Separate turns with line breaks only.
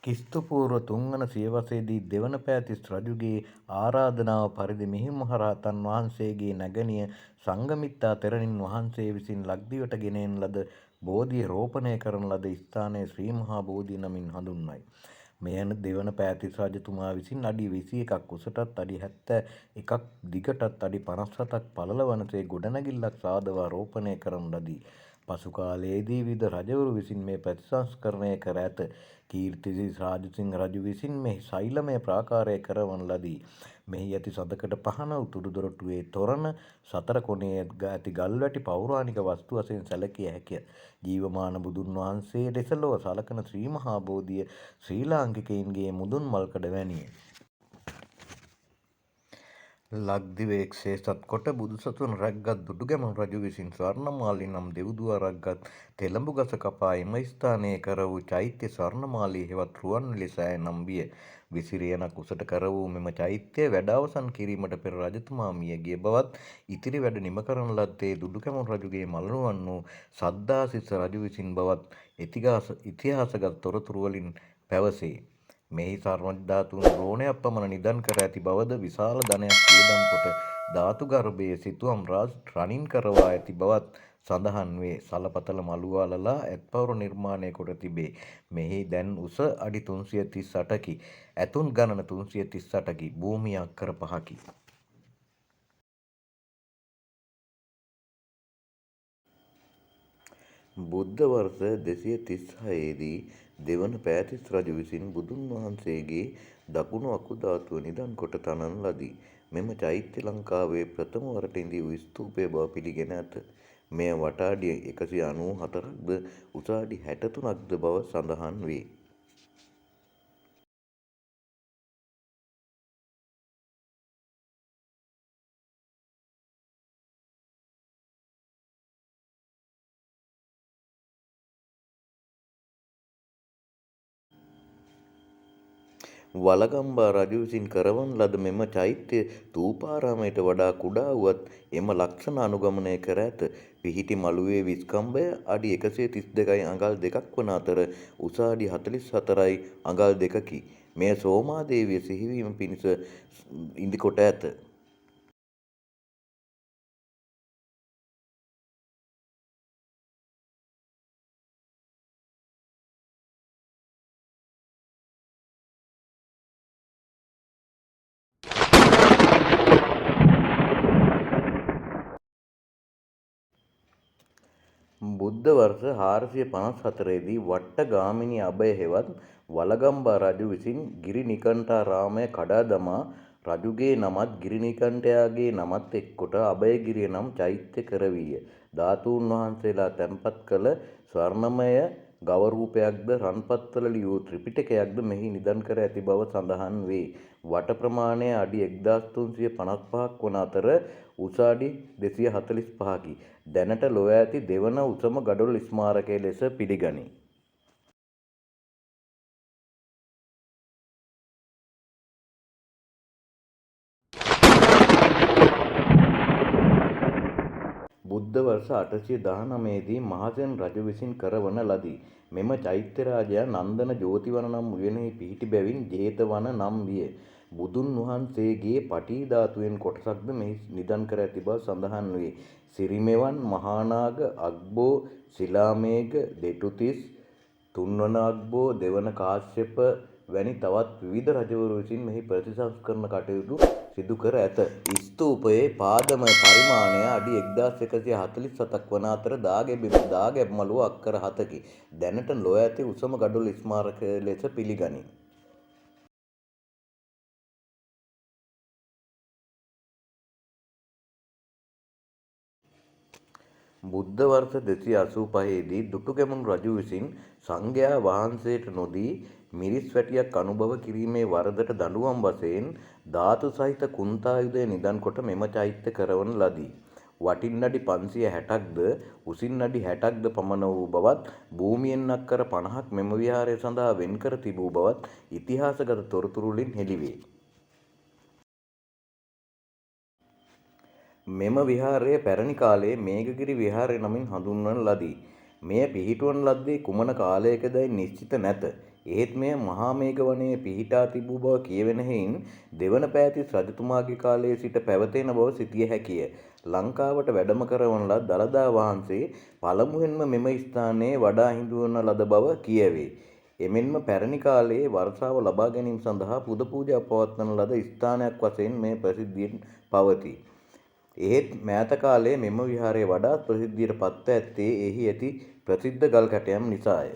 ක්‍රි.පූ 3 වන සියවසේදී දෙවන පෑතිස් රජුගේ ආරාධනාව පරිදි මිහිඳු වහන්සේගේ නැගණිය සංඝමිත්තා තෙරණින් වහන්සේ විසින් ලක්දිවට ගෙන එන ලද බෝධිය රෝපණය කරන ලද ස්ථානය ශ්‍රී මහා බෝධිය නමින් හඳුන්වයි. මෙය දෙවන පෑතිස් රජතුමා විසින් අඩි 21ක් උසටත් අඩි 71ක් දිගටත් අඩි 57ක් පළල වනසේ ගොඩනැගිල්ලක් සාදවා රෝපණය කරන ලදී. පසු කාලයේදී විවිධ රජවරු විසින් මේ ප්‍රතිසංස්කරණය කර ඇත. කීර්තිසිරි රාජසිංහ රජු විසින් මෙහි ශෛලමය ප්‍රාකාරය කරවන ලදී. මෙහි ඇති සඳකඩ පහණ උතුරු දොරටුවේ තොරණ සතර කොණේ ඇති ගල්වැටි පෞරාණික වස්තු වශයෙන් සැලකිය හැකිය. ජීවමාන බුදුන් වහන්සේ දෙස ලොව සලකන ශ්‍රී මහා බෝධිය ශ්‍රී ලාංකිකයින්ගේ මුදුන් මල්කඩ වැනිය. ලක්දිව එක්සේසත් කොට බුදුසසුන රැක්ගත් දුටුගැමුණු රජු විසින් ස්වර්ණමාලී නම් දෙව්දුවා රැක්ගත් තෙළඹු ගස කපා එම ස්ථානයේ කර වූ චෛත්‍ය ස්වර්ණමාලී හෙවත් රුවන්වැලි සෑය නම් විය. විසිරියනක් උසට කර වූ මෙම චෛත්‍යය වැඩ අවසන් කිරීමට පෙර රජතුමා මිය ගිය බවත්, ඉතිරි වැඩ නිම කරන ලද්දේ දුටුගැමුණු රජුගේ මලනුවන් වූ සද්ධාතිස්ස රජු විසින් බවත් ඉතිහාසගත තොරතුරු වලින් පැවසේ. මෙහි සර්වඥ ධාතුන් ද්‍රෝණයක් පමණ නිධන් කර ඇති බවද, විශාල ධනයක් වියදම් කොට ධාතු ගර්භයේ සිතුවම් රනින් කරවා ඇති බවත් සඳහන් වේ. සලපතල මළුව අලලා ඇත්පවුර නිර්මාණය කොට තිබේ. මෙහි දැන් උස අඩි 338කි. ඇතුන් ගණන 338කි. භූමිය අක්කර 5කි. බුද්ධ වර්ෂ 236 දී දෙවන පෑතිස් රජු විසින් බුදුන් වහන්සේගේ දකුණු අකුධාතුව නිධන් කොට තනන ලදී. මෙම චෛත්‍ය ලංකාවේ ප්‍රථම වරට ඉදි වූ ස්තූපය බව පිළිගෙන ඇත. මෙය වට අඩි 194ක්ද උස අඩි 63ක්ද බව සඳහන් වේ. වළගම්බා රජු විසින් කරවන ලද මෙම චෛත්‍ය ථූපාරාමයට වඩා කුඩා වුවත් එම ලක්ෂණ අනුගමනය කර ඇත. පිහිටි මළුවේ විස්කම්භය අඩි 132යි අඟල් 2ක් වන අතර උස අඩි 44යි අඟල් 2කි. මෙය සෝමාදේවිය සිහිවීම පිණිස ඉදිකොට ඇත. බුද්ධ වර්ෂ 454 දී වට්ටගාමිනී අභය හෙවත් වළගම්බා රජු විසින් ගිරිනිකණ්ඨාරාමය කඩා දමා රජුගේ නමත් ගිරිනිකණ්ඨයාගේ නමත් එක්කොට අභයගිරිය නම් චෛත්‍ය කරවීය. ධාතූන් වහන්සේලා තැන්පත් කළ ස්වර්ණමය ගව රූපයක්ද රන්පත්වල ලියූ ත්‍රිපිටකයක්ද මෙහි නිධන් කර ඇති බව සඳහන් වේ. වට ප්‍රමාණය අඩි 1355ක් වන අතර උස අඩි 245කි. දැනට ලොව ඇති දෙවන උසම ගඩොල් ස්මාරකය ලෙස පිළිගනී. බුද්ධ වර්ෂ 819 දී මහසෙන් රජු විසින් කරවන ලදී. මෙම චෛත්‍ය රාජයා නන්දන ජෝතිවන නම් උයනෙහි පිහිටි බැවින් ජේතවන නම් විය. බුදුන් වහන්සේගේ පටී ධාතුවෙන් කොටසක්ද මෙහි නිධන් කර ඇති බව සඳහන් වේ. සිරිමෙවන්, මහානාග, අග්බෝ, ශිලාමේඝ, දෙටුතිස්, තුන්වන අග්බෝ, දෙවන කාශ්‍යප වැනි තවත් විවිධ රජවරු විසින් මෙහි ප්‍රතිසංස්කරණ කටයුතු සිදු කර ඇත. ස්තූපයේ පාදම පරිමාණය අඩි 1147ක් වන අතර දාගැබ් මළුව අක්කර 7කි. දැනට ලොව ඇති උසම ගඩොල් ස්මාරකය ලෙස පිළිගනී. බුද්ධ වර්ෂ 285 දී දුටුගැමුණු රජු විසින් සංඝයා වහන්සේට නොදී මිරිස් වැටියක් අනුභව කිරීමේ වරදට දඬුවම් වශයෙන් ධාතු සහිත කුන්තායුධය නිධන් කොට මෙම චෛත්‍ය කරවන ලදී. වටින් අඩි 560ක්ද උසින් අඩි 60ක්ද පමණ වූ බවත්, භූමියෙන් අක්කර 50ක් මෙම විහාරය සඳහා වෙන් කර තිබූ බවත් ඉතිහාසගත තොරතුරු වලින් හෙළිවේ. මෙම විහාරය පැරැණි කාලයේ මේඝගිරි විහාරය නමින් හඳුන්වන ලදී. මෙය පිහිටුවන ලද්දේ කුමන කාලයකදැයි නිශ්චිත නැත. එහෙත් මෙය මහාමේඝ වනයේ පිහිටා තිබූ බව කියවෙන හෙයින් දෙවන පෑතිස් රජතුමාගේ කාලයේ සිට පැවතෙන බව සිතිය හැකිය. ලංකාවට වැඩම කරවන ලද දළදා වහන්සේ පළමුවෙන්ම මෙම ස්ථානයේ වඩා හිඳුවන ලද බව කියැවේ. එමෙන්ම පැරැණි කාලයේ වර්ෂාව ලබා ගැනීම සඳහා පුද පූජා පවත්වන ලද ස්ථානයක් වශයෙන් මෙය ප්‍රසිද්ධියෙන් පවතී. එහෙත් මෑත කාලයේ මෙම විහාරය වඩාත් ප්‍රසිද්ධියට පත්ව ඇත්තේ එහි ඇති ප්‍රසිද්ධ ගල් කැටයම් නිසාය.